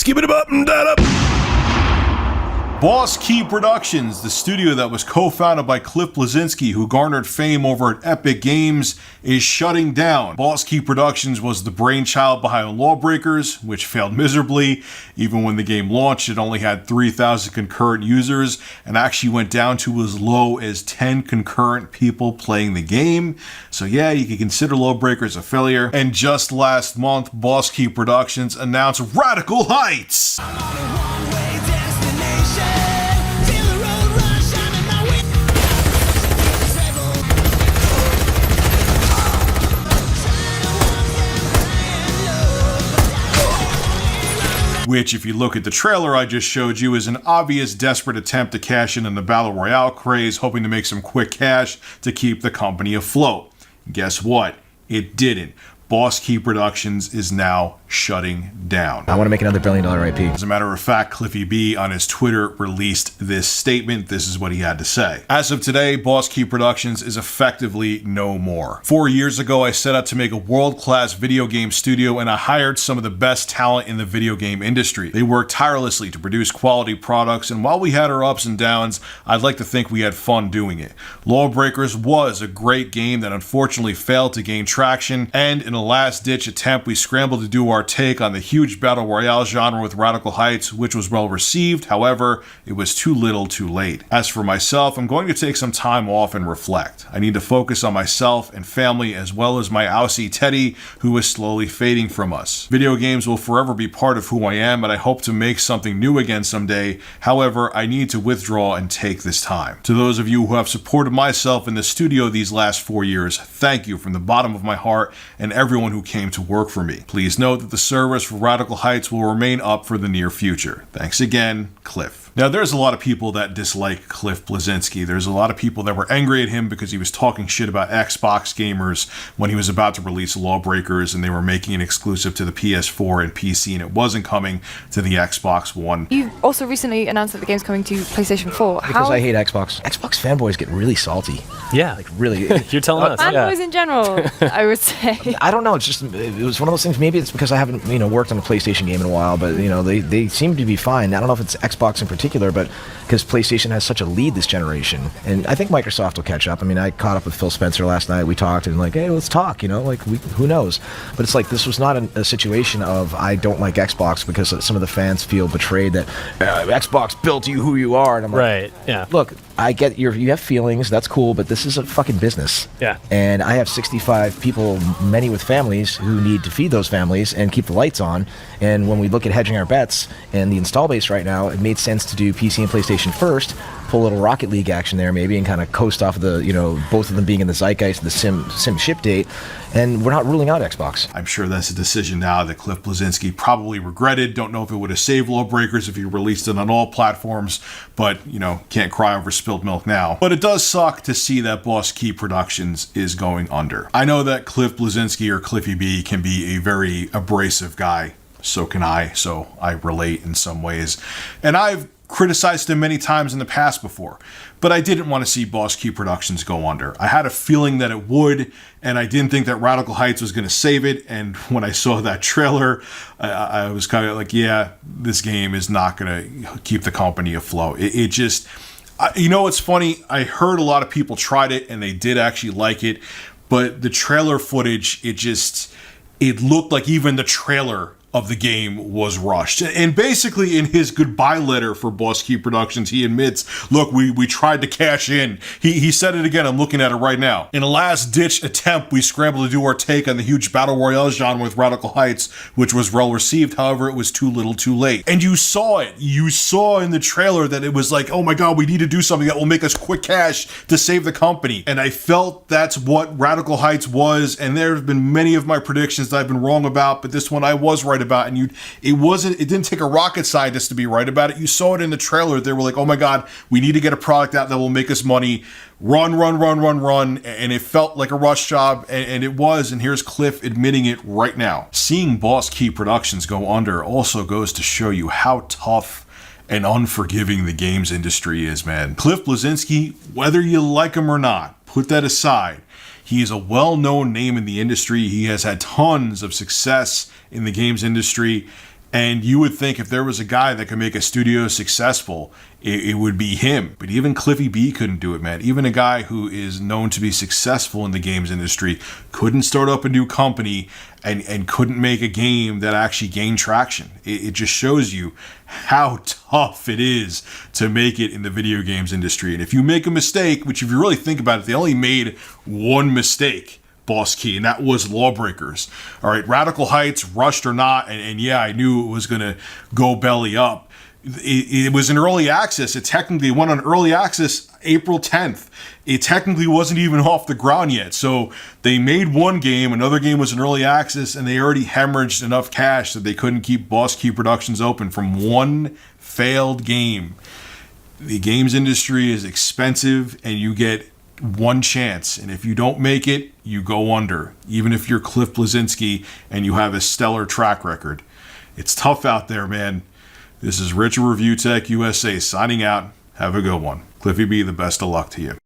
Skip it up and that up. Boss Key Productions, the studio that was co-founded by Cliff Bleszinski, who garnered fame over at Epic Games, is shutting down. Boss Key Productions was the brainchild behind Lawbreakers, which failed miserably. Even when the game launched, it only had 3,000 concurrent users and actually went down to as low as 10 concurrent people playing the game. So yeah, you can consider Lawbreakers a failure. And just last month, Boss Key Productions announced Radical Heights. Which, if you look at the trailer I just showed you, is an obvious desperate attempt to cash in on the Battle Royale craze, hoping to make some quick cash to keep the company afloat. Guess what? It didn't. Boss Key Productions is now shutting down. I want to make another $1 billion IP. As a matter of fact, Cliffy B on his Twitter released this statement. This is what he had to say. As of today, Boss Key Productions is effectively no more. 4 years ago, I set out to make a world-class video game studio, and I hired some of the best talent in the video game industry. They worked tirelessly to produce quality products, and while we had our ups and downs, I'd like to think we had fun doing it. Lawbreakers was a great game that unfortunately failed to gain traction, and in a last-ditch attempt, we scrambled to do our take on the huge Battle Royale genre with Radical Heights, which was well received. However, it was too little too late. As for myself, I'm going to take some time off and reflect. I need to focus on myself and family, as well as my Aussie Teddy, who is slowly fading from us. Video games will forever be part of who I am, and I hope to make something new again someday. However, I need to withdraw and take this time. To those of you who have supported myself in the studio these last 4 years, thank you from the bottom of my heart and everyone who came to work for me. Please note that the service for Radical Heights will remain up for the near future. Thanks again, Cliff. Now, there's a lot of people that dislike Cliff Bleszinski. There's a lot of people that were angry at him because he was talking shit about Xbox gamers when he was about to release Lawbreakers, and they were making it exclusive to the PS4 and PC, and it wasn't coming to the Xbox One. You also recently announced that the game's coming to PlayStation 4. Because I hate Xbox. Xbox fanboys get really salty. Yeah. Like, really. You're telling us. Fanboys in general, I would say. I don't know. It's just, it was one of those things. Maybe it's because I haven't, worked on a PlayStation game in a while, but, they seem to be fine. I don't know if it's Xbox in particular, but because PlayStation has such a lead this generation. And I think Microsoft will catch up. I mean, I caught up with Phil Spencer last night. We talked and hey, let's talk, who knows? But it's like, this was not a situation of I don't like Xbox because some of the fans feel betrayed that Xbox built you who you are. And I'm like, right, yeah. Look, I get you have feelings, that's cool, but this is a fucking business. Yeah. And I have 65 people, many with families, who need to feed those families and keep the lights on. And when we look at hedging our bets and the install base right now, it made sense to do PC and PlayStation first, pull a little Rocket League action there maybe, and kind of coast off of the, both of them being in the zeitgeist of the sim ship date. And we're not ruling out Xbox. I'm sure that's a decision now that Cliff Bleszinski probably regretted. Don't know if it would have saved Lawbreakers if he released it on all platforms, but, can't cry over spilled milk now. But it does suck to see that Boss Key Productions is going under. I know that Cliff Bleszinski, or Cliffy B, can be a very abrasive guy. So can I, so I relate in some ways. And I've criticized him many times in the past before, but I didn't want to see Boss Key Productions go under. I had a feeling that it would, and I didn't think that Radical Heights was going to save it. And when I saw that trailer, I was kind of like, yeah, this game is not going to keep the company afloat. It just, it's funny. I heard a lot of people tried it and they did actually like it, but the trailer footage, it looked like even the trailer of the game was rushed. And basically in his goodbye letter for Boss Key Productions, he admits, look, we tried to cash in. He said it again, I'm looking at it right now. In a last-ditch attempt, we scrambled to do our take on the huge Battle Royale genre with Radical Heights, which was well received. However, it was too little too late. And you saw it. You saw in the trailer that it was like, oh my God, we need to do something that will make us quick cash to save the company. And I felt that's what Radical Heights was. And there have been many of my predictions that I've been wrong about, but this one I was right about, and it didn't take a rocket scientist to be right about it. You saw it in the trailer. They were like, oh my God, we need to get a product out that will make us money. Run. And it felt like a rush job, and it was, and here's Cliff admitting it right now. Seeing Boss Key Productions go under also goes to show you how tough and unforgiving the games industry is, man. Cliff Bleszinski, whether you like him or not, put that aside. He is a well-known name in the industry. He has had tons of success in the games industry. And you would think if there was a guy that could make a studio successful, it would be him. But even Cliffy B couldn't do it, man. Even a guy who is known to be successful in the games industry couldn't start up a new company and couldn't make a game that actually gained traction. It just shows you how tough it is to make it in the video games industry. And if you make a mistake, which if you really think about it, they only made one mistake, Boss Key, and that was Lawbreakers. All right, Radical Heights, rushed or not, and yeah, I knew it was going to go belly up. It was in early access. It technically went on early access April 10th. It technically wasn't even off the ground yet. So they made one game, another game was in early access, and they already hemorrhaged enough cash that they couldn't keep Boss Key Productions open from one failed game. The games industry is expensive, and you get one chance, and if you don't make it, you go under, even if you're Cliff Bleszinski and you have a stellar track record. It's tough out there, man. This is Rich of Review Tech USA signing out. Have a good one. Cliffy B, the best of luck to you.